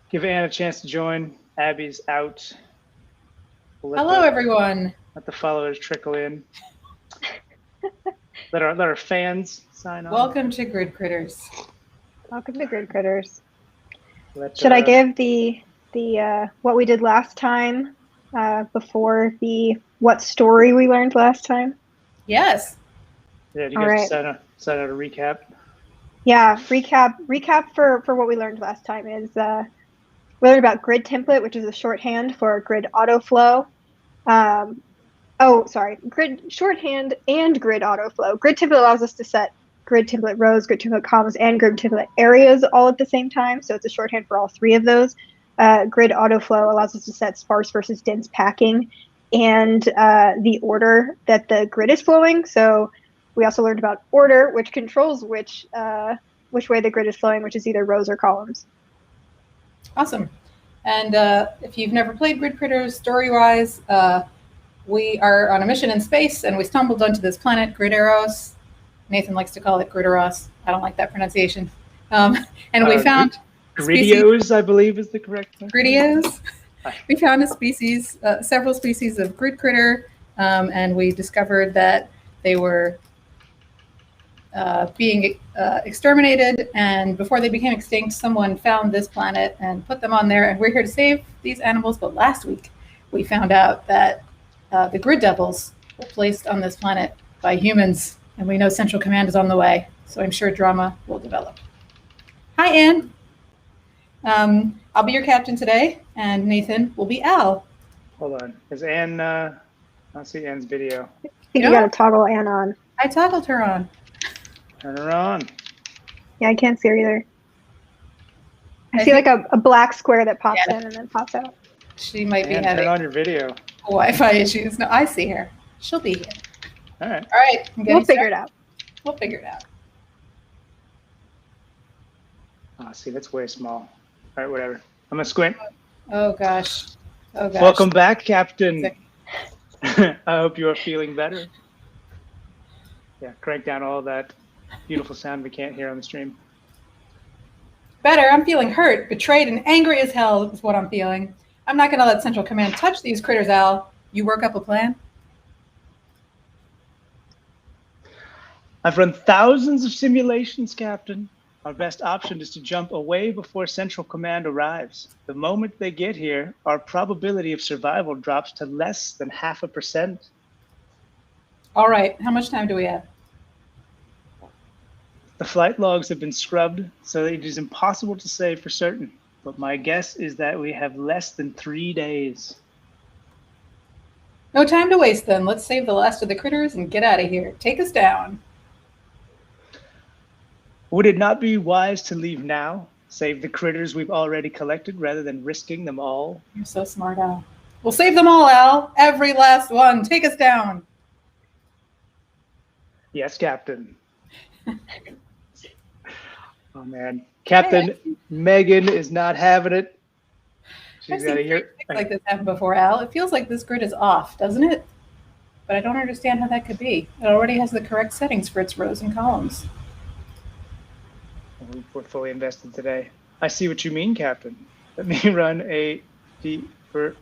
Give Anne a chance to join. Abby's out. Hello, everyone. Let the followers trickle in. let our fans sign on. Welcome to Grid Critters. Welcome to Grid Critters. Should I give the what we did last time before the what story we learned last time? Yes. Yeah, you guys set out a recap. Yeah, recap for what we learned last time is we learned about grid template, which is a shorthand for grid autoflow. Grid shorthand and grid autoflow. Grid template allows us to set grid template rows, grid template columns, and grid template areas all at the same time. So it's a shorthand for all three of those. Grid autoflow allows us to set sparse versus dense packing and the order that the grid is flowing. So we also learned about order, which controls which way the grid is flowing, which is either rows or columns. Awesome. And if you've never played Grid Critters, story-wise, we are on a mission in space, and we stumbled onto this planet, Grideros. Nathan likes to call it Grideros. I don't like that pronunciation. And we found Gridios, I believe, is the correct one. Gridios. We found a species, several species of grid critter, and we discovered that they were being exterminated, and before they became extinct, someone found this planet and put them on there, and we're here to save these animals. But last week, we found out that the grid devils were placed on this planet by humans, and we know Central Command is on the way, so I'm sure drama will develop. Hi, Anne. I'll be your captain today, and Nathan will be Al. Hold on. Is Anne, I don't see Anne's video. I think you gotta toggle Anne on. I toggled her on. Turn her on. Yeah, I can't see her either. I see like a black square that pops in and then pops out. She might be having turn on your video. Wi-Fi issues. No, I see her. She'll be here. All right. All right. We'll figure it out. We'll figure it out. Oh, see, that's way small. All right, whatever. I'm gonna squint. Oh gosh. Oh gosh. Welcome back, Captain. I hope you are feeling better. Yeah, crank down all that beautiful sound we can't hear on the stream. Better. I'm feeling hurt, betrayed, and angry as hell is what I'm feeling. I'm not going to let Central Command touch these critters, Al. You work up a plan? I've run thousands of simulations, Captain. Our best option is to jump away before Central Command arrives. The moment they get here, our probability of survival drops to less than 0.5%. All right. How much time do we have? The flight logs have been scrubbed, so it is impossible to say for certain. But my guess is that we have less than 3 days. No time to waste then. Let's save the last of the critters and get out of here. Take us down. Would it not be wise to leave now? Save the critters we've already collected rather than risking them all? You're so smart, Al. We'll save them all, Al. Every last one. Take us down. Yes, Captain. Oh, man. Captain Megan is not having it. She's got to hear like this happened before, Al. It feels like this grid is off, doesn't it? But I don't understand how that could be. It already has the correct settings for its rows and columns. We're fully invested today. I see what you mean, Captain. Let me run a deeper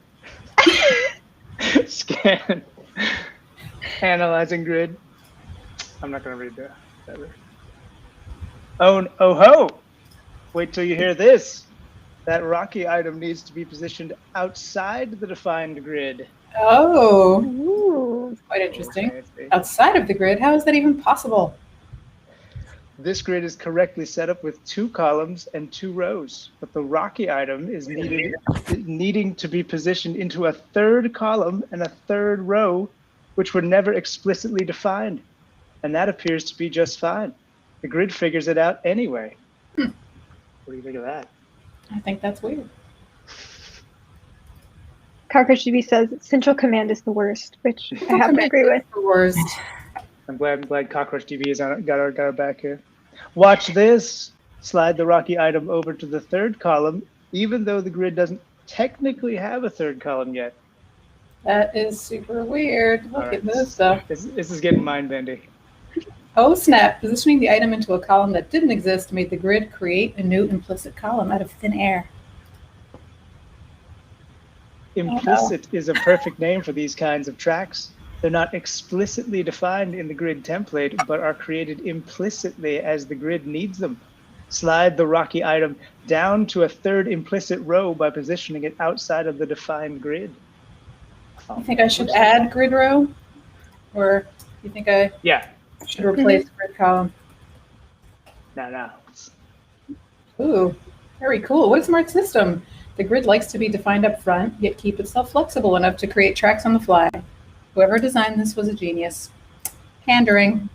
scan. Analyzing grid. I'm not going to read that. Oh ho! Wait till you hear this. That rocky item needs to be positioned outside the defined grid. Oh, Ooh. quite interesting. Outside of the grid, how is that even possible? This grid is correctly set up with 2 columns and 2 rows, but the rocky item is needing to be positioned into a 3rd column and a 3rd row, which were never explicitly defined. And that appears to be just fine. The grid figures it out anyway. What do you think of that? I think that's weird. CockroachDB says Central Command is the worst, which I have to agree with. The worst. I'm glad CockroachDB has got our back here. Watch this. Slide the rocky item over to the 3rd column, even though the grid doesn't technically have a 3rd column yet. That is super weird. Look at this stuff. This is getting mind-bendy. Oh snap, positioning the item into a column that didn't exist made the grid create a new implicit column out of thin air. Implicit is a perfect name for these kinds of tracks. They're not explicitly defined in the grid template, but are created implicitly as the grid needs them. Slide the rocky item down to a third implicit row by positioning it outside of the defined grid. You think I should add grid row? Or you think I should replace grid column? No. Ooh, very cool. What a smart system. The grid likes to be defined up front, yet keep itself flexible enough to create tracks on the fly. Whoever designed this was a genius. Pandering.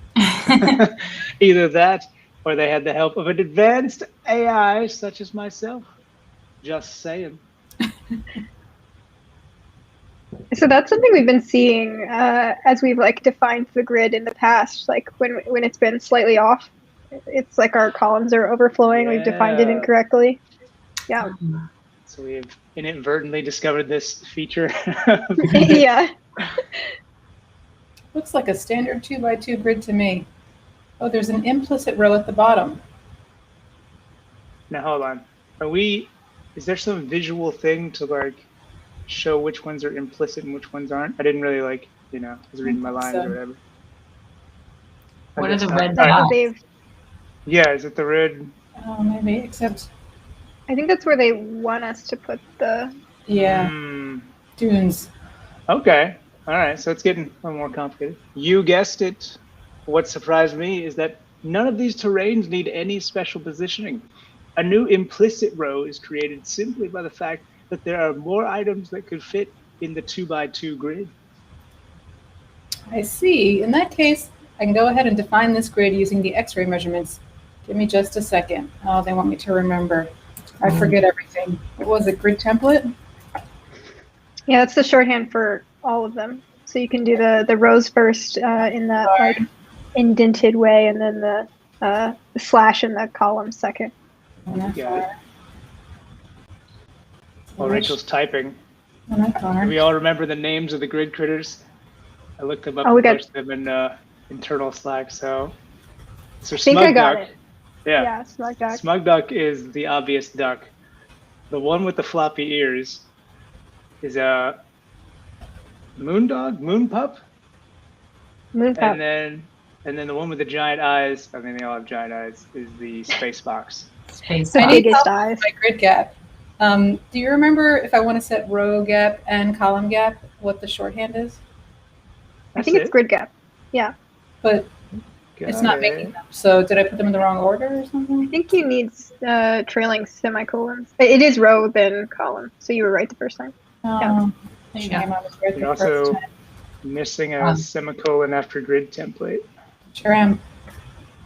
Either that, or they had the help of an advanced AI such as myself. Just saying. So that's something we've been seeing as we've like defined the grid in the past. Like when it's been slightly off, it's like our columns are overflowing. We've defined it incorrectly. Yeah. So we've inadvertently discovered this feature. Yeah. Looks like a standard 2x2 grid to me. Oh, there's an implicit row at the bottom. Now hold on. Is there some visual thing to like show which ones are implicit and which ones aren't? I didn't really I was reading my lines or whatever. What are the red That's dots? what they've. Yeah, is it the red? Oh, maybe, except. I think that's where they want us to put the. Yeah. Dunes. Okay. All right. So it's getting a little more complicated. You guessed it. What surprised me is that none of these terrains need any special positioning. A new implicit row is created simply by the fact that there are more items that could fit in the 2x2 grid. I see. In that case, I can go ahead and define this grid using the X-ray measurements. Give me just a second. Oh, they want me to remember. I forget everything. What was it, grid template? Yeah, that's the shorthand for all of them. So you can do the rows first in that like indented way, and then the slash in the column second. Got it. While Rachel's typing, do we all remember the names of the grid critters? I looked them up and posted them in internal Slack. So I think I got it. Yeah, Smug Duck. Smug Duck is the obvious duck. The one with the floppy ears is a moon dog, moon pup. Moon pup. And then the one with the giant eyes, I mean they all have giant eyes, is the space box. The biggest eyes. My grid gap. Do you remember if I want to set row gap and column gap, what the shorthand is? I think it's grid gap. Yeah. But it's not making them. So did I put them in the wrong order or something? I think you need trailing semicolons. It is row then column. So you were right the first time. You're also missing a semicolon after grid template. Sure am.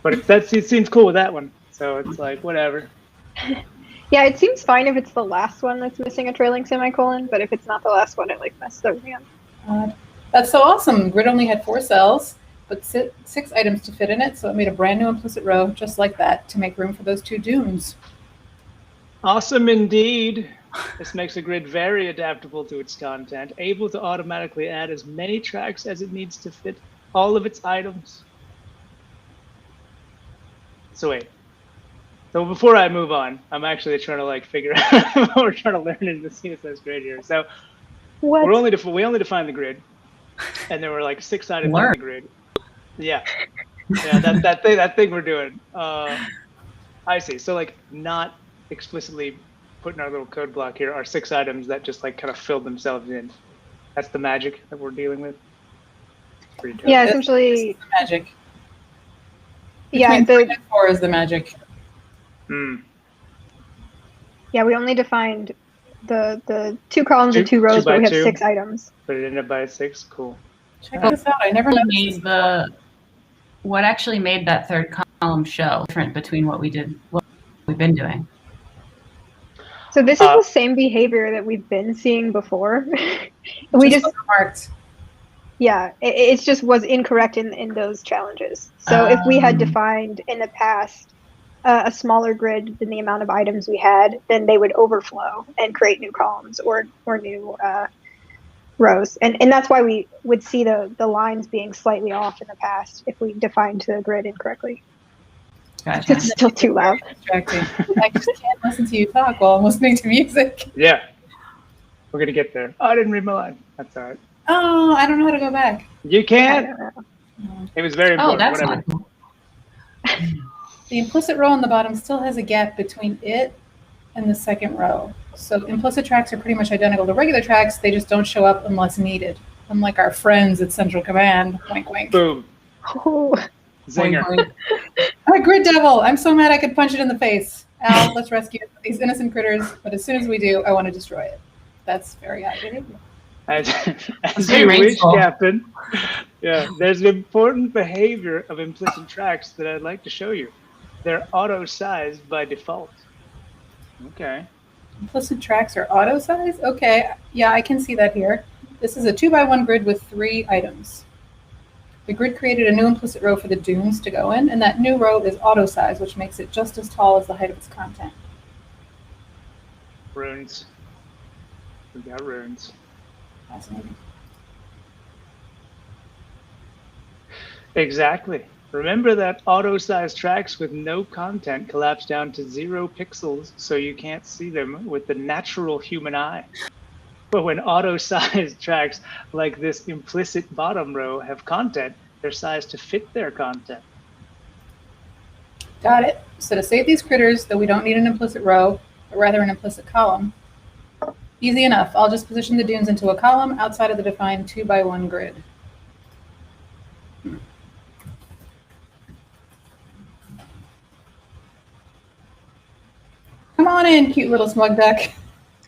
But it seems cool with that one. So it's like, whatever. Yeah, it seems fine if it's the last one that's missing a trailing semicolon, but if it's not the last one, it like messes everything up. That's so awesome. Grid only had 4 cells, but 6 items to fit in it, so it made a brand new implicit row just like that to make room for those 2 dunes. Awesome indeed. This makes a grid very adaptable to its content, able to automatically add as many tracks as it needs to fit all of its items. So wait. So before I move on, I'm actually trying to like figure out what we're trying to learn in the CSS grid here. So we only defined the grid, and there were like 6 items in the grid. Yeah, that thing we're doing. I see. So like not explicitly put in our little code block here are 6 items that just like kind of filled themselves in. That's the magic that we're dealing with. Yeah, essentially. The magic. Yeah, the 4 is the magic. Yeah, we only defined the 2 columns and 2 rows, but we have 6 items. But it ended up by 6. Cool. Check this out. I never made what actually made that 3rd column show different between what we've been doing. So this is the same behavior that we've been seeing before. We just marked. Yeah, it just was incorrect in those challenges. So if we had defined in the past a smaller grid than the amount of items we had, then they would overflow and create new columns or new rows. And that's why we would see the lines being slightly off in the past if we defined the grid incorrectly. Gotcha. It's still too loud. Distracting. I just can't listen to you talk while I'm listening to music. Yeah. We're going to get there. Oh, I didn't read my line. That's all right. Oh, I don't know how to go back. You I can't. don't know. It was very Oh, important. that's Whatever. not cool. The implicit row on the bottom still has a gap between it and the second row. So implicit tracks are pretty much identical to regular tracks. They just don't show up unless needed. Unlike our friends at Central Command. Wink, wink. Boom. Oh, Zinger. Boing, boing. Oh, Grid Devil! I'm so mad I could punch it in the face. Al, let's rescue these innocent critters. But as soon as we do, I want to destroy it. That's very high behavior. As very you wish, rageful. Captain. Yeah, there's an important behavior of implicit tracks that I'd like to show you. They're auto-sized by default. Okay. Implicit tracks are auto size? Okay, yeah, I can see that here. This is a 2x1 grid with 3 items. The grid created a new implicit row for the dunes to go in, and that new row is auto size, which makes it just as tall as the height of its content. Runes. We got runes. Fascinating. Exactly. Remember that auto-sized tracks with no content collapse down to 0 pixels so you can't see them with the natural human eye. But when auto-sized tracks like this implicit bottom row have content, they're sized to fit their content. Got it. So to save these critters, though we don't need an implicit row, but rather an implicit column, easy enough. I'll just position the dunes into a column outside of the defined 2x1 grid. Come on in, cute little smug duck.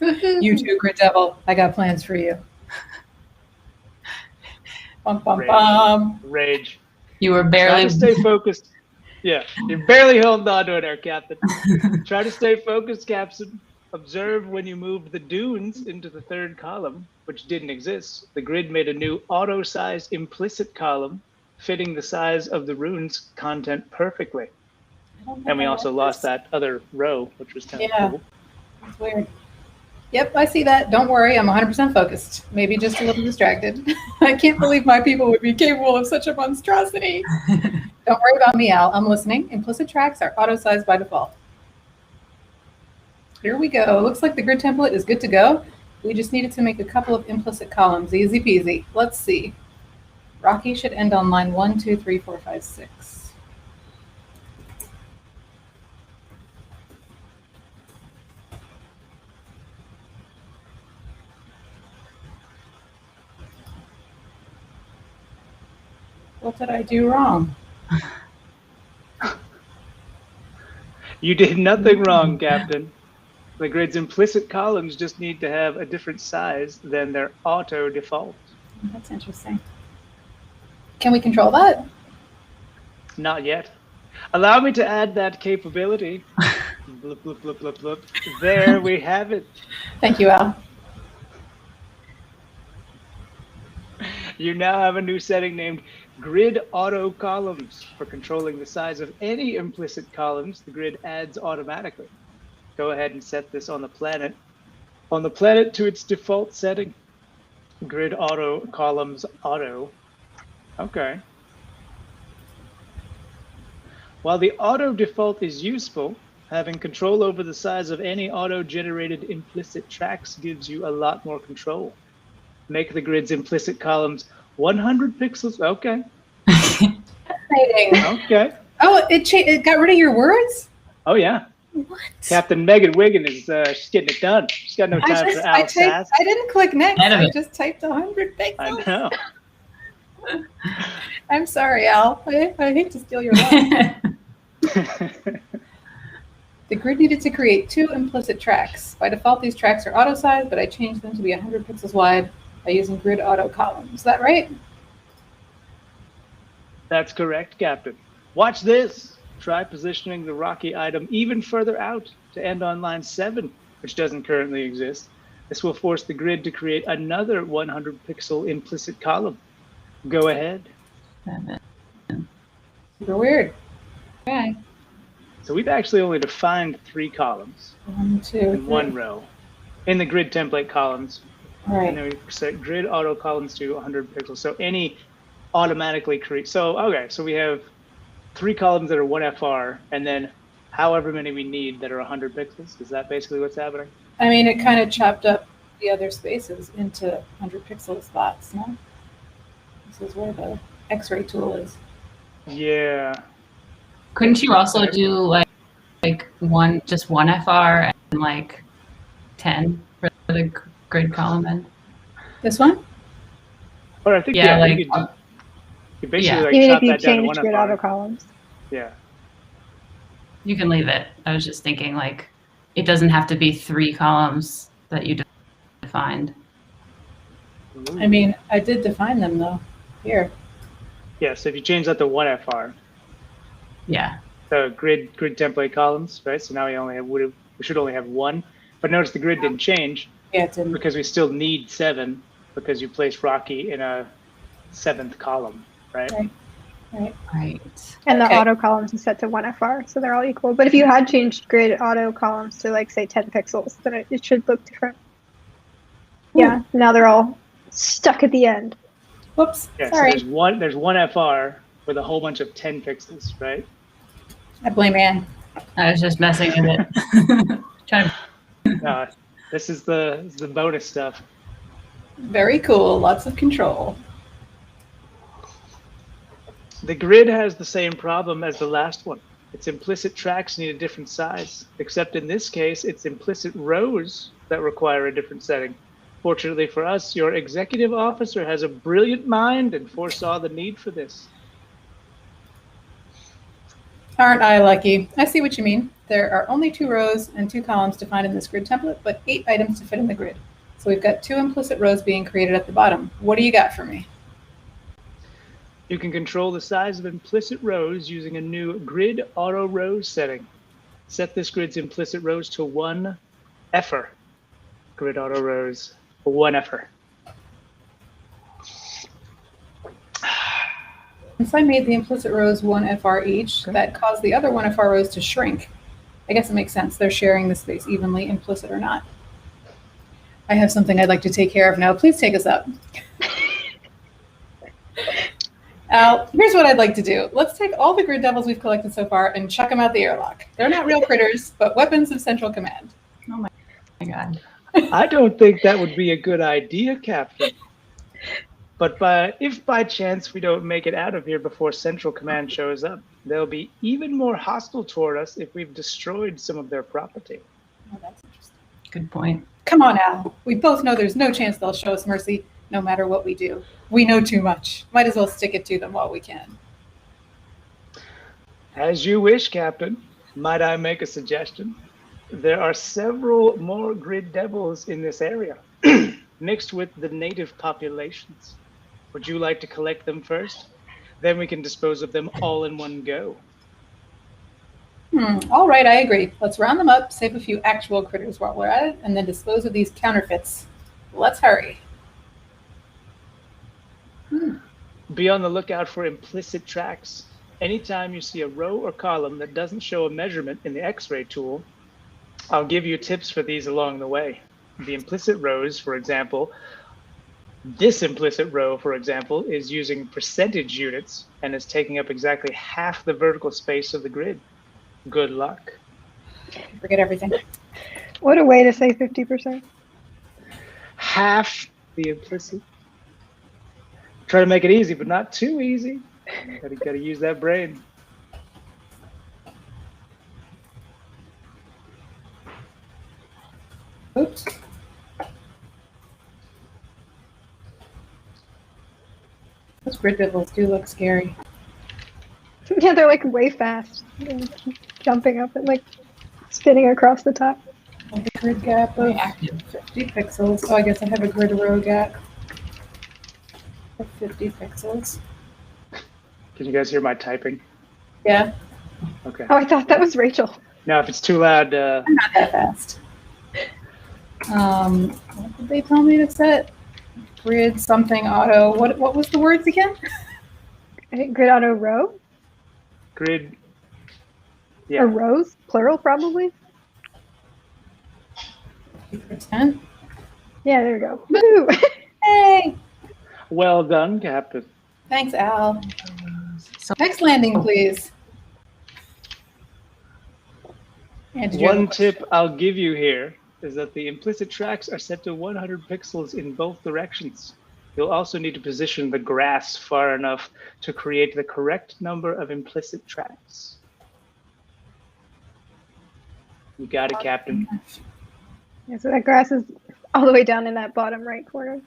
You too, Grid Devil. I got plans for you. Bum, bum, Rage. bum. Rage. You were Try barely. to stay focused. Yeah, you're barely holding on to it there, Captain. Try to stay focused, Captain. Observe when you moved the dunes into the third column, which didn't exist. The grid made a new auto-sized implicit column fitting the size of the runes content perfectly. And we also lost that other row, which was kind of cool. That's weird. Yep, I see that. Don't worry, I'm 100% focused. Maybe just a little distracted. I can't believe my people would be capable of such a monstrosity. Don't worry about me, Al. I'm listening. Implicit tracks are auto-sized by default. Here we go. Looks like the grid template is good to go. We just needed to make a couple of implicit columns. Easy peasy. Let's see. Rocky should end on line 1, 2, 3, 4, 5, 6. What did I do wrong? You did nothing wrong, Captain. The grid's implicit columns just need to have a different size than their auto default. That's interesting. Can we control that? Not yet. Allow me to add that capability. Bloop, bloop, bloop, bloop, bloop. There we have it. Thank you, Al. You now have a new setting named Grid Auto Columns. For controlling the size of any implicit columns, the grid adds automatically. Go ahead and set this on the planet. On the planet to its default setting. Grid Auto Columns Auto. Okay. While the auto default is useful, having control over the size of any auto-generated implicit tracks gives you a lot more control. Make the grid's implicit columns 100 pixels. Okay. Fascinating. Okay. Oh, it got rid of your words? Oh, yeah. What? Captain Megan Wiggin is she's getting it done. She's got no time for Al Sass. I didn't click next. Out of I it. just typed 100 pixels. I know. I'm sorry, Al. I hate to steal your line. The grid needed to create 2 implicit tracks. By default, these tracks are auto-sized, but I changed them to be 100 pixels wide by using grid auto columns. Is that right? That's correct, Captain. Watch this. Try positioning the Rocky item even further out to end on line 7, which doesn't currently exist. This will force the grid to create another 100 pixel implicit column. Go ahead. Super weird. Okay. So we've actually only defined 3 columns 1, 2, in 3. one row in the grid template columns. All right. And then we set grid auto columns to 100 pixels. So any automatically create. So, okay, so we have 3 columns that are 1FR and then however many we need that are 100 pixels. Is that basically what's happening? I mean, it kind of chopped up the other spaces into 100 pixel spots, no? This is where the X-ray tool is. Yeah. Couldn't you also do like just one FR and like 10 for the grid column end? This one? Or I think, Yeah, yeah, like, you basically yeah. like Even chop if you that down to change one grid FR. auto columns. Yeah. You can leave it. I was just thinking like it doesn't have to be 3 columns that you defined. I mean, I did define them though. Here. Yeah, so if you change that to one FR, Yeah. the grid template columns, right? So now we should only have one. But notice the grid didn't change Yeah, it didn't. because we still need 7 because you placed Rocky in a 7th column, right? Right. And the Okay. auto columns is set to 1 FR, so they're all equal. But if you had changed grid auto columns to like say 10 pixels, then it should look different. Yeah, now they're all stuck at the end. Whoops. Yeah, Sorry. so there's one FR with a whole bunch of 10 pixels, right? I blame Anne. I was just messing with it. Trying to This is the bonus stuff. Very cool. Lots of control. The grid has the same problem as the last one. Its implicit tracks need a different size, except in this case, it's implicit rows that require a different setting. Fortunately for us, your executive officer has a brilliant mind and foresaw the need for this. Aren't I lucky? I see what you mean. There are only 2 rows and 2 columns defined in this grid template, but 8 items to fit in the grid. So we've got 2 implicit rows being created at the bottom. What do you got for me? You can control the size of implicit rows using a new grid auto rows setting. Set this grid's implicit rows to 1 FR. Grid auto rows, 1 FR. Since I made the implicit rows 1 FR each, that caused the other 1 FR rows to shrink. I guess it makes sense. They're sharing the space evenly, implicit or not. I have something I'd like to take care of now. Please take us up. Al, here's what I'd like to do. Let's take all the grid devils we've collected so far and chuck them out the airlock. They're not real critters, but weapons of central command. Oh my God. I don't think that would be a good idea, Captain. But if by chance we don't make it out of here before Central Command shows up, they'll be even more hostile toward us if we've destroyed some of their property. Oh, that's interesting. Good point. Come on, Al. We both know there's no chance they'll show us mercy, no matter what we do. We know too much. Might as well stick it to them while we can. As you wish, Captain. Might I make a suggestion? There are several more grid devils in this area, mixed with the native populations. Would you like to collect them first? Then we can dispose of them all in one go. All right, I agree. Let's round them up, save a few actual critters while we're at it, and then dispose of these counterfeits. Let's hurry. Be on the lookout for implicit tracks. Anytime you see a row or column that doesn't show a measurement in the X-ray tool, I'll give you tips for these along the way. The implicit rows, for example, this implicit row, for example, is using percentage units and is taking up exactly half the vertical space of the grid. Good luck. Forget everything. What a way to say 50%. Half the implicit. Try to make it easy, but not too easy. Gotta use that brain. Oops. Those grid devils do look scary. Yeah, they're like way fast. They're jumping up and like spinning across the top. A grid gap of 50 pixels. Oh, I guess I have a grid row gap of 50 pixels. Can you guys hear my typing? Yeah, Okay. Oh, I thought that was Rachel. Now, if it's too loud, I'm not that fast. What did they tell me to set? Grid something auto. What was the words again? I think grid auto row grid. or Yeah. rows, plural probably. 50%. Yeah, there we go. Woo! Hey, Well done, Captain. thanks, Al. So Next landing, please. And did you have a One question? tip I'll give you here is that the implicit tracks are set to 100 pixels in both directions. You'll also need to position the grass far enough to create the correct number of implicit tracks. You got it, Captain. Yeah, so that grass is all the way down in that bottom right corner.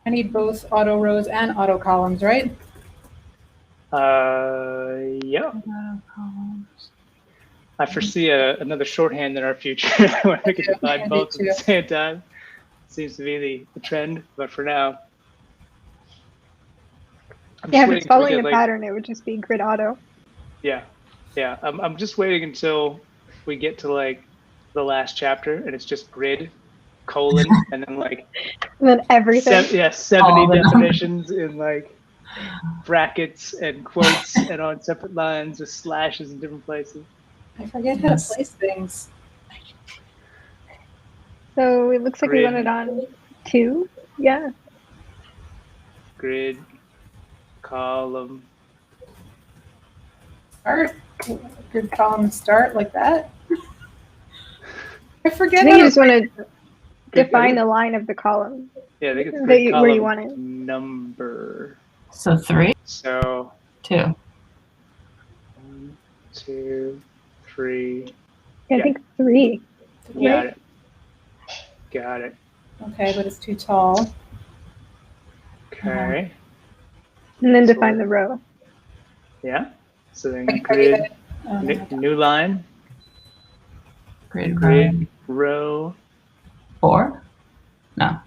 I need both auto rows and auto columns, right? Yeah. I foresee another shorthand in our future where we can combine both at the same time. Seems to be the trend, but for now. Yeah, if it's following the pattern, it would just be grid auto. Yeah, yeah. I'm just waiting until we get to like the last chapter and it's just grid, colon, and then like and then everything. 70 definitions in like brackets and quotes and on separate lines with slashes in different places. I forget how to place things. So it looks like we went it on 2. Yeah. Grid, column. Start. Grid, column, start like that. I forget. I think you just want to define the line of the column. Yeah, I think it's grid, column, where you want it. Number. So 3? So 2. 1, 2, 3. Yeah, I think 3. Got it. Got it. Okay, but it's too tall. Okay. And then define the row. Yeah. So then grid, new line. Grid, row. 4? No.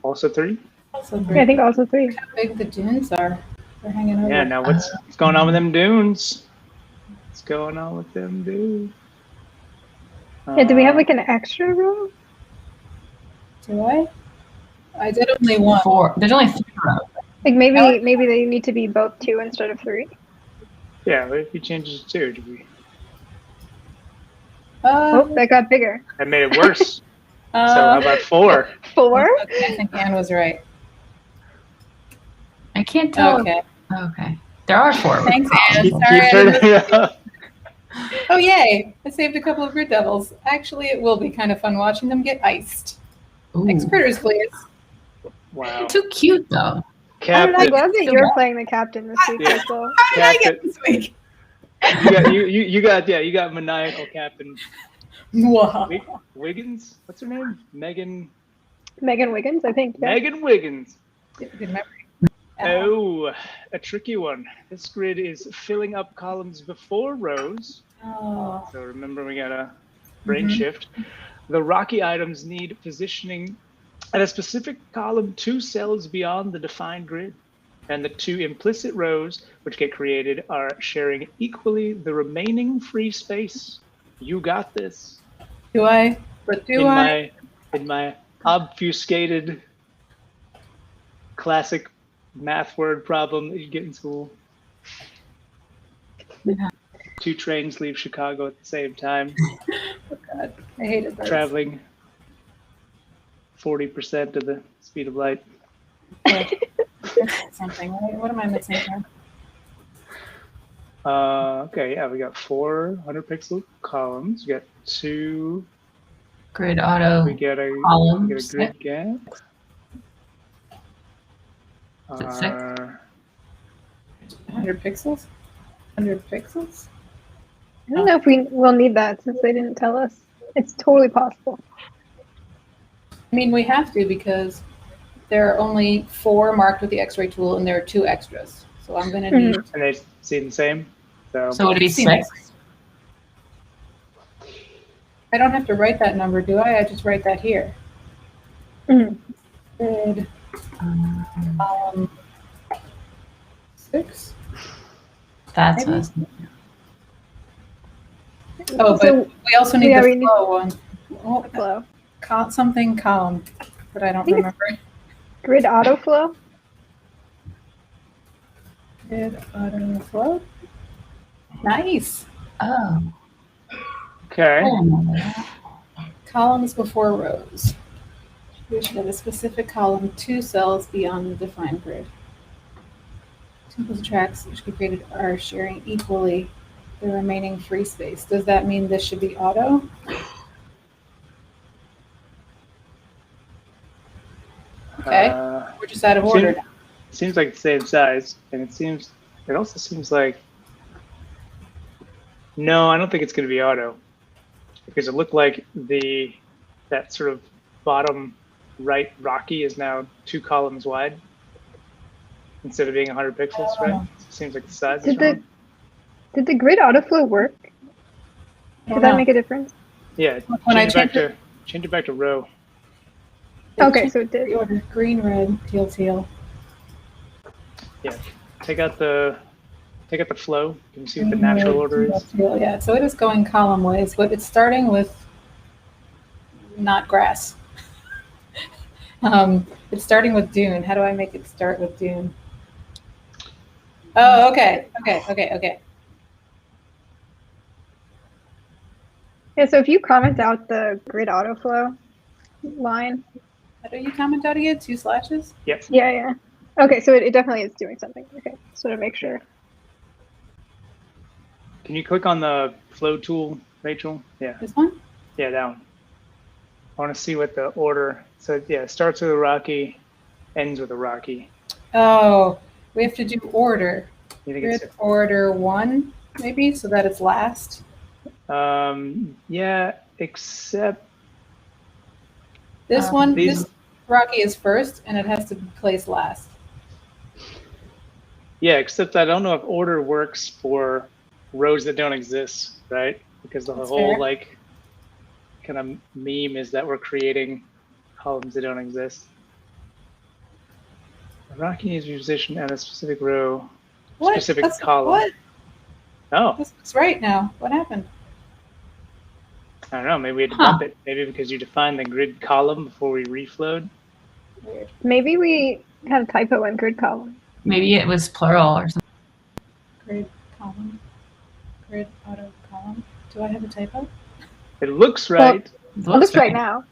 Also 3? Also yeah, I think also 3. How big the dunes are. They're hanging over. Yeah, now what's going on with them dunes? What's going on with them dunes? Yeah, do we have like an extra row? Do I? I did only one. 4. There's only 3 rows. Like maybe they need to be both 2 instead of 3. Yeah, what if you change it to 2? Did we? Oh, that got bigger. That made it worse. So how about 4? 4? Okay, I think Anne was right. I can't tell. Okay. Okay. There are 4 rows. Thanks, Anne. Keep Sorry. turning it up. Oh, yay. I saved a couple of grid devils. Actually, it will be kind of fun watching them get iced. Ooh. Next critters, please. Wow. Too cute, though. I love that Still you're got- playing the captain this week as well. How did I get this week? You got maniacal Captain Wow. Wiggins. What's her name? Megan Wiggins, I think. Yeah. Megan Wiggins. Good memory. Oh, a tricky one. This grid is filling up columns before rows. Oh. So remember, we got a brain shift. The rocky items need positioning at a specific column 2 cells beyond the defined grid. And the 2 implicit rows which get created are sharing equally the remaining free space. You got this. Do I? But do I? In my obfuscated classic math word problem that you get in school. Yeah. 2 trains leave Chicago at the same time. Oh, God. I hated those. Traveling 40% of the speed of light. Something. What am I missing here? Okay, yeah, we got 400 pixel columns. We got 2. Grid auto. We get a columns. grid gap. Is it 6? 100 pixels? 100 pixels? I don't know if we'll need that since they didn't tell us. It's totally possible. I mean, we have to because there are only 4 marked with the X-ray tool, and there are 2 extras. So I'm going to need. And they seem the same. So would it be 6? I don't have to write that number, do I? I just write that here. Grid. 6. That's Maybe. us. Oh, but So, we also need yeah, the we need- flow one. Oh, Flow. something column, but I don't think it's- remember. Grid auto flow. Grid auto flow. Nice. Oh. Okay. Columns before rows. We should have a specific column 2 cells beyond the defined grid. Implicit tracks which be created are sharing equally the remaining free space. Does that mean this should be auto? Okay, we're just out of order. Seems like the same size, and it also seems like, no, I don't think it's going to be auto, because it looked like that sort of bottom right Rocky is now 2 columns wide instead of being 100 pixels, right? So it seems like the size is wrong. Did the grid autoflow work? Did that make a difference? Yeah, change it back to row. Okay, so it did. Order green, red, teal, teal. Yeah, take out the flow. You can see what the natural order is. Teal, yeah, so it is going column ways, but it's starting with not grass. It's starting with dune. How do I make it start with dune? Oh, okay. Yeah, so if you comment out the grid autoflow line. How do you comment out again? 2 slashes? Yep. Yeah. Okay, so it definitely is doing something. Okay, so to make sure. Can you click on the flow tool, Rachel? Yeah. This one? Yeah, that one. I want to see what the order. So yeah, it starts with a Rocky, ends with a Rocky. Oh, we have to do order. You think Grid order 1, maybe, so that it's last. Yeah, except this one. This Rocky is first, and it has to be placed last. Yeah, except I don't know if order works for rows that don't exist, right? Because the That's whole fair. like kind of meme is that we're creating columns that don't exist. A Rocky needs a position at a specific row, specific column. What? Oh, This looks right now. What happened? I don't know. Maybe we had to bump it. Maybe because you defined the grid column before we reflowed. Weird. Maybe we had a typo in grid column. Maybe it was plural or something. Grid column. Grid auto column. Do I have a typo? It looks right, It It looks right now.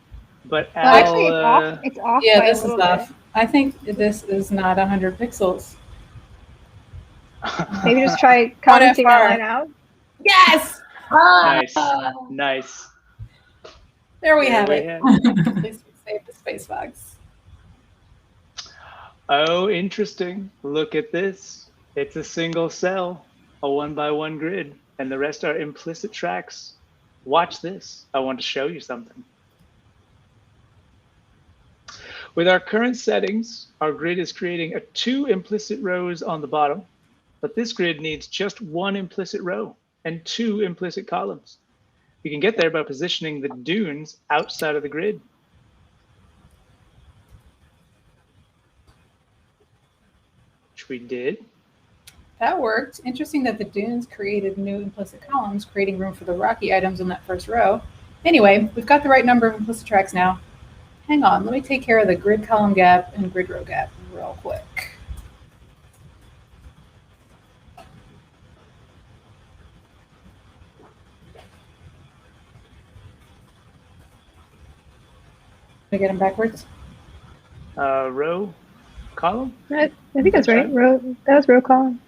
but Well, Al, actually, it's off. It's off. Yeah, by a this is little off. I think this is not 100 pixels. bit. Maybe just try commenting that FR. line out. Yes! nice, nice. There we There have we it. have At least we saved the space box. Oh, interesting. Look at this. It's a single cell, a 1x1 grid, and the rest are implicit tracks. Watch this. I want to show you something. With our current settings, our grid is creating 2 implicit rows on the bottom, but this grid needs just 1 implicit row and 2 implicit columns. You can get there by positioning the dunes outside of the grid. Which we did. That worked. Interesting that the dunes created new implicit columns, creating room for the rocky items in that first row. Anyway, we've got the right number of implicit tracks now. Hang on, let me take care of the grid column gap and grid row gap real quick. Did I get them backwards? Row, column? I think that's right. Row. That was row column.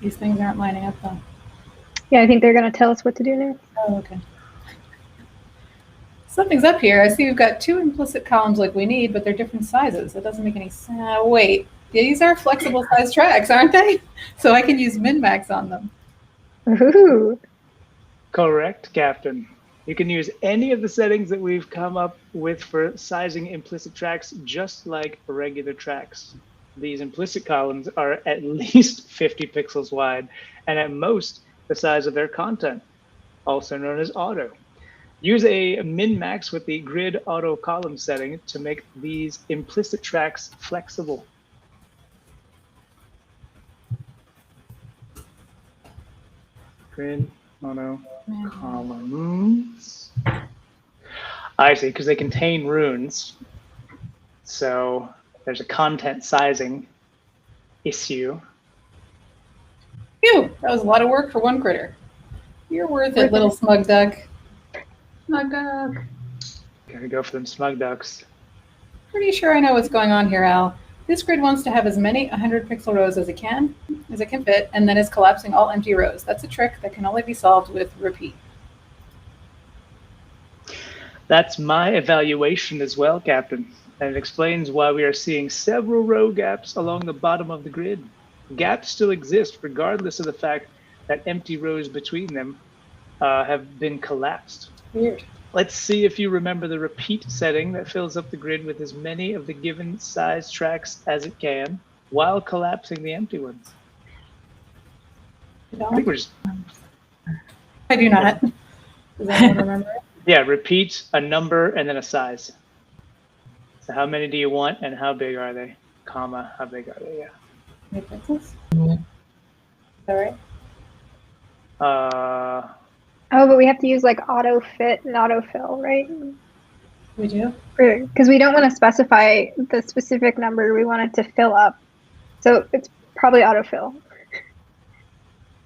These things aren't lining up though. Yeah, I think they're gonna tell us what to do next. Oh, okay. Something's up here. I see we've got 2 implicit columns like we need, but they're different sizes. That doesn't make any sense. Wait, these are flexible size tracks, aren't they? So I can use min-max on them. Ooh. Correct, Captain. You can use any of the settings that we've come up with for sizing implicit tracks, just like regular tracks. These implicit columns are at least 50 pixels wide, and at most the size of their content, also known as auto. Use a min-max with the grid auto column setting to make these implicit tracks flexible. Grid auto columns. I see, because they contain runes. So there's a content sizing issue. Phew, that was a lot of work for one critter. You're worth it, little smug duck. Smug duck. Gotta go for them smug ducks. Pretty sure I know what's going on here, Al. This grid wants to have as many 100 pixel rows as it can fit, and then is collapsing all empty rows. That's a trick that can only be solved with repeat. That's my evaluation as well, Captain. And it explains why we are seeing several row gaps along the bottom of the grid. Gaps still exist regardless of the fact that empty rows between them have been collapsed. Weird. Let's see if you remember the repeat setting that fills up the grid with as many of the given size tracks as it can while collapsing the empty ones. I think we're just... I do not. Does anyone remember it? Yeah, repeat a number and then a size. So how many do you want and how big are they? Comma, how big are they? Yeah. 8 pixels? Is that right? Oh, but we have to use like auto fit and autofill, right? We do? Because we don't want to specify the specific number we want it to fill up. So it's probably autofill.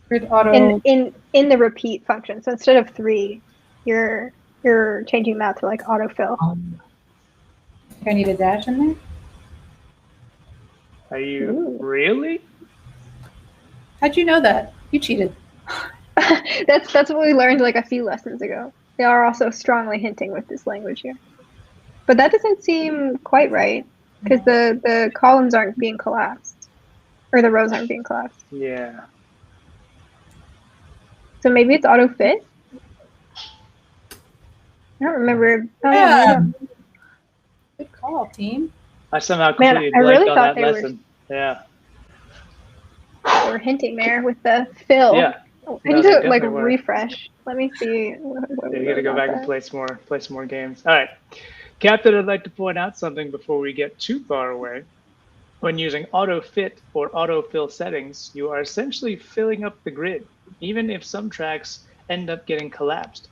Grid auto. In the repeat function. So instead of 3, you're changing that to like autofill. I need a dash in there? Are you Ooh. really? How'd you know that? You cheated. That's what we learned like a few lessons ago. They are also strongly hinting with this language here. But that doesn't seem quite right because the columns aren't being collapsed or the rows aren't being collapsed. Yeah. So maybe it's auto fit. I don't remember. Oh, Yeah. Good call, team. I somehow Man, completely I really blanked on thought that they were- lesson. Yeah. They were hinting there with the fill. Yeah. Oh, I No, need they to like definitely were. refresh. Let me see. What You we got to wrote go about back and that. play some more games. All right. Captain, I'd like to point out something before we get too far away. When using auto fit or autofill settings, you are essentially filling up the grid, even if some tracks end up getting collapsed.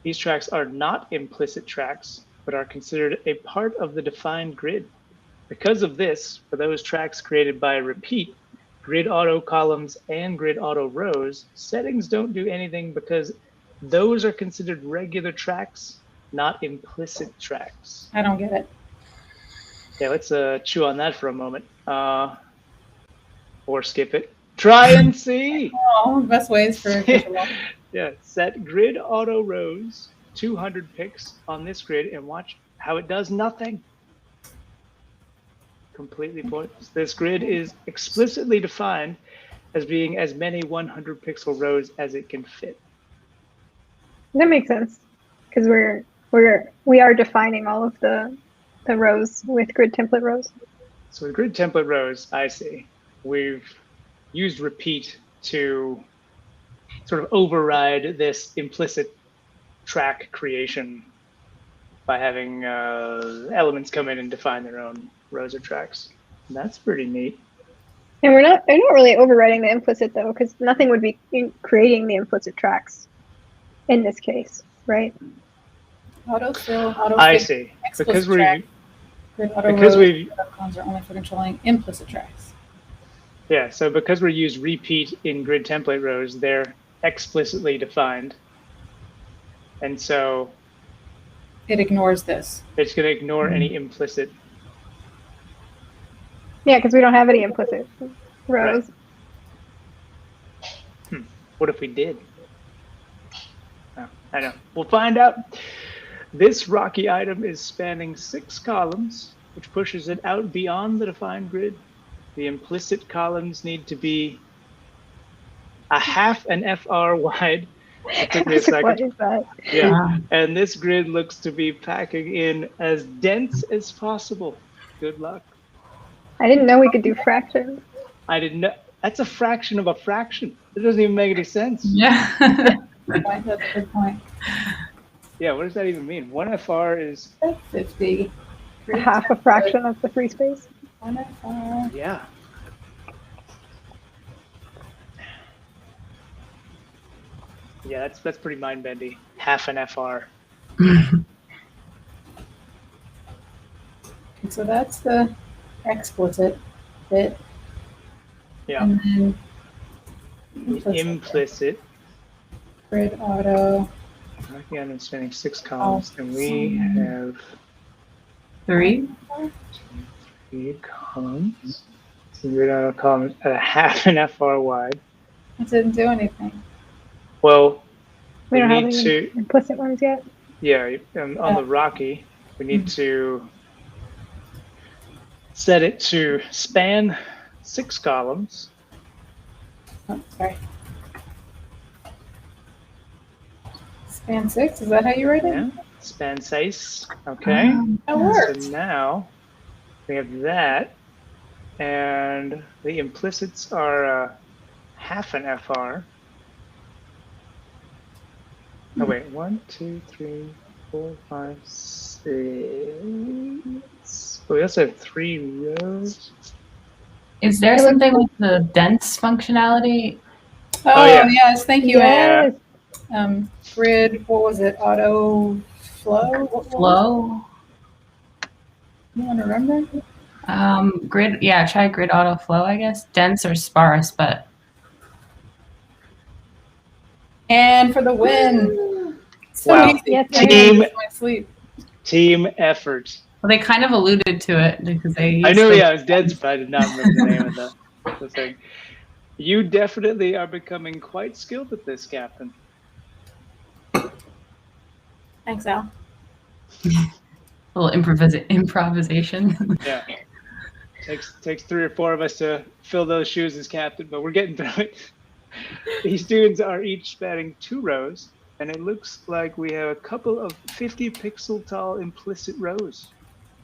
These tracks are not implicit tracks, but are considered a part of the defined grid. Because of this, for those tracks created by repeat, grid auto columns and grid auto rows, settings don't do anything because those are considered regular tracks, not implicit tracks. I don't get it. Yeah, let's chew on that for a moment. Or skip it. Try and see. Oh, best ways for visual. Yeah, set grid auto rows 200 pixels on this grid and watch how it does nothing. Completely pointless. This grid is explicitly defined as being as many 100 pixel rows as it can fit. That makes sense because we are defining all of the rows with grid template rows. So with grid template rows, I see, we've used repeat to sort of override this implicit track creation by having elements come in and define their own rows or tracks. And that's pretty neat. And they're not really overriding the implicit though, because nothing would be creating the implicit tracks in this case, right? Autofill, autofill. I see. Because track. Grid auto because rows, we've icons are only for controlling implicit tracks. yeah, so because we use repeat in grid template rows, they're explicitly defined. And so It ignores this. it's going to ignore any implicit. Yeah, because we don't have any implicit rows. What if we did? Oh, I know. We'll find out. This rocky item is spanning 6 columns, which pushes it out beyond the defined grid. The implicit columns need to be a half an FR wide. It took me a second. What is that? Yeah, and this grid looks to be packing in as dense as possible. Good luck. I didn't know we could do fractions. I didn't know. That's a fraction of a fraction. It doesn't even make any sense. Yeah. Good point. That's a good point. Yeah, what does that even mean? 1 FR is, 50. Half a fraction of the free space. 1 FR. yeah. Yeah, that's pretty mind-bendy. Half an FR. So that's the explicit bit. Yeah. And then Implicit. grid auto. Rocky item spanning 6 columns, and we have 3. Grid columns. So grid auto columns at a half an FR wide. It didn't do anything. Well, We don't have need any to, implicit ones yet. yeah, on the Rocky, we need to set it to span 6 columns. Oh, sorry. Span 6, is that how you write it? Yeah, span 6. Okay. That worked. So now we have that, and the implicits are half an FR. Oh wait, 1, 2, 3, 4, 5, 6. But we also have 3 rows. Is there something with the dense functionality? Oh, yeah. yes, thank you, Anne. Yes. Grid, what was it? Auto flow? What was Flow? it? You want to remember? Grid, yeah, try grid auto flow, I guess. Dense or sparse, but And for the win. So Wow. easy. Yes, I team. missed my sleep. Team effort. well, they kind of alluded to it because they. I used knew, to- yeah, I was dead, but I did not remember the name of the thing. You definitely are becoming quite skilled at this, Captain. Thanks, Al. A little improvisation. Yeah. Takes 3 or 4 of us to fill those shoes as captain, but we're getting through it. These dudes are each spanning 2 rows, and it looks like we have a couple of 50 pixel tall implicit rows.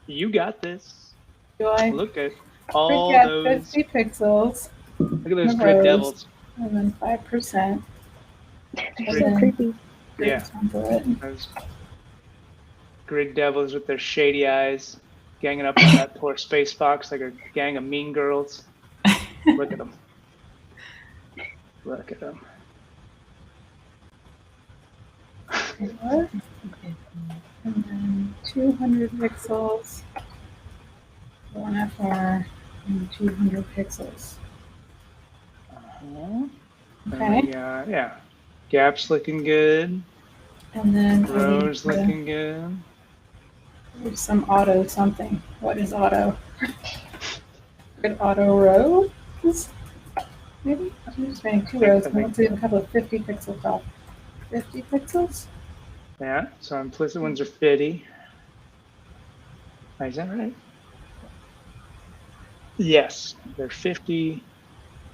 You got this. Do I? Look at all We've got those. 50 pixels Look at those the grid rows. devils. and then 5%. They're so creepy. Yeah. Those grid devils with their shady eyes, ganging up on that poor space fox like a gang of mean girls. Look at them. Look at them. And then 200 pixels, 1 FR, and 200 pixels. Okay. Yeah. Gaps looking good. And then I need Rows to looking good. do some auto something. What is auto? Grid auto rows? Maybe? I'm just writing 2 rows. I want to do a couple of 50 pixel top. 50 pixels? Yeah, so implicit ones are 50. Is that right? Yes, they're 50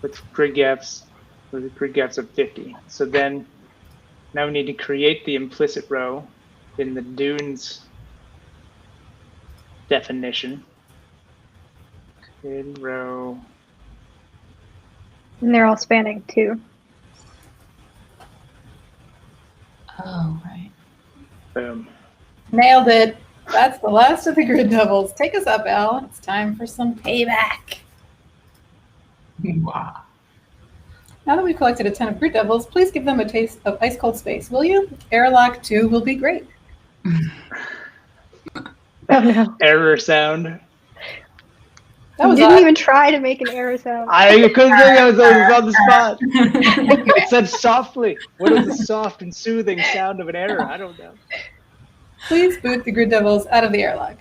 with grid gaps of 50. So then now we need to create the implicit row in the dunes definition. Grid row. And they're all spanning 2. Oh, right. Boom. Nailed it. That's the last of the grid devils. Take us up, Al. It's time for some payback. Wow. Now that we've collected a ton of grid devils, please give them a taste of ice cold space, will you? Airlock 2 will be great. Oh no. Error sound. That was Didn't odd. even try to make an error sound. I couldn't think I was on the spot. It said softly. What is the soft and soothing sound of an error? I don't know. Please boot the grid devils out of the airlock.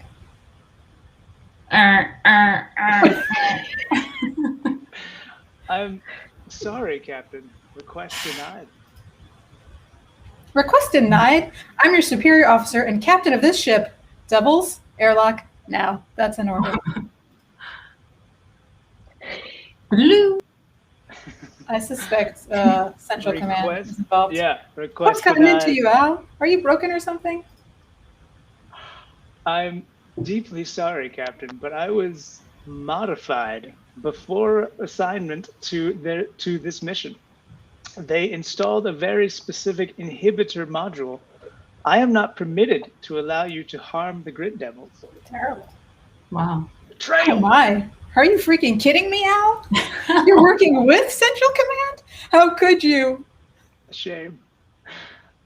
I'm sorry, Captain. Request denied. Request denied. I'm your superior officer and captain of this ship. Devils, airlock, now. That's in order. Blue. I suspect Central Command Request- is involved. Yeah, What's request coming denied. into you, Al? Are you broken or something? I'm deeply sorry, Captain, but I was modified before assignment to this mission. They installed a very specific inhibitor module. I am not permitted to allow you to harm the grid devils. Terrible. Wow. Oh Betrayal! my. Are you freaking kidding me, Al? You're working with Central Command? How could you? Shame.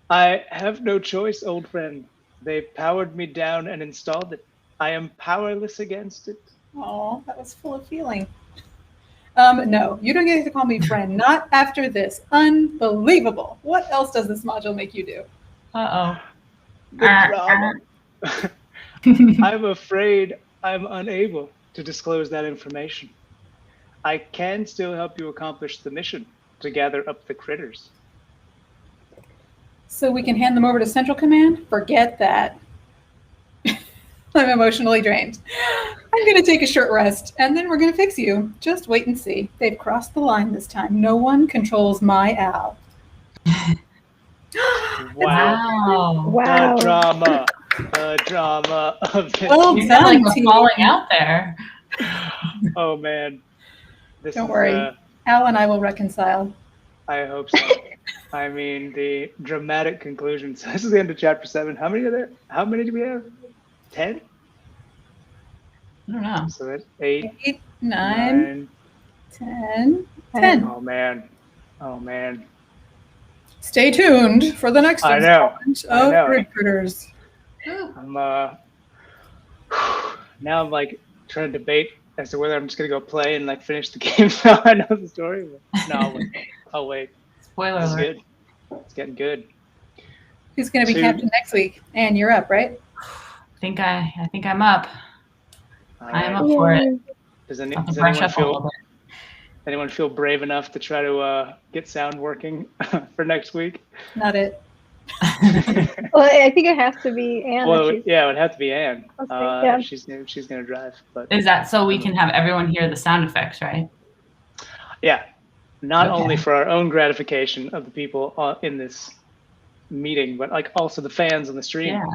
I have no choice, old friend. They powered me down and installed it. I am powerless against it. Oh, that was full of feeling. No, you don't get to call me friend. Not after this. Unbelievable. What else does this module make you do? Uh-oh. The drama. I'm afraid I'm unable to disclose that information. I can still help you accomplish the mission to gather up the critters. So we can hand them over to Central Command? Forget that. I'm emotionally drained. I'm going to take a short rest, and then we're going to fix you. Just wait and see. They've crossed the line this time. No one controls my Al. Wow. Wow. The drama of this. Well You sound like done, we're team. falling out there. Oh man. Don't worry. Al and I will reconcile. I hope so. I mean, the dramatic conclusion. So this is the end of chapter 7. How many are there? How many do we have? 10? I don't know. So that's 8, 8, 9, 10. Oh man. Oh man. Stay tuned for the next I know. installment I know. of Grid Critters. I'm now I'm like trying to debate as to whether I'm just gonna go play and like finish the game now I know the story. But no, I'll wait. Spoiler It's alert. good. It's getting good. Who's going to be Two. captain next week? Anne, you're up, right? I think I'm up. All I am right. up for it. Does, I'll have to does brush up a little anyone feel brave enough to try to get sound working for next week? Not it. bit. Well, I think it has to be Anne. Well, if she's- yeah, it would have to be Anne. Okay, yeah. If she's gonna drive, but Is that so we can have everyone hear the sound effects, right? yeah, not Okay. only for our own gratification of the people in this meeting, but like also the fans on the stream. Yeah.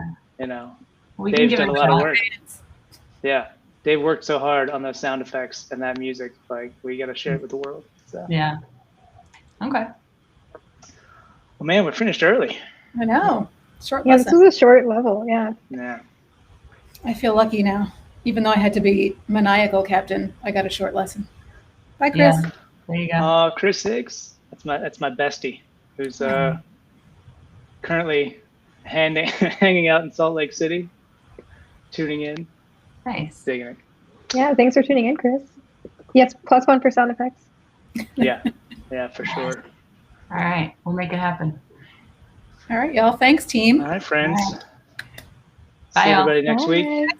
You know, We Dave's can give done it a lot of shot. work. Yeah, Dave worked so hard on those sound effects and that music. Like, we gotta share it with the world. So, Yeah. Okay. well, man, we're finished early. I know. Short Yeah, this lesson. was a short level. Yeah. Yeah. I feel lucky now. Even though I had to be maniacal captain, I got a short lesson. Bye, Chris. Yeah. There you go. Chris Higgs. That's my bestie, who's currently hanging out in Salt Lake City, tuning in, Nice. digging it. Yeah. Thanks for tuning in, Chris. Yes, +1 for sound effects. Yeah, yeah, for sure. All right. We'll make it happen. All right, y'all. Thanks, team. All right, friends. Bye, See y'all. everybody next week. Bye.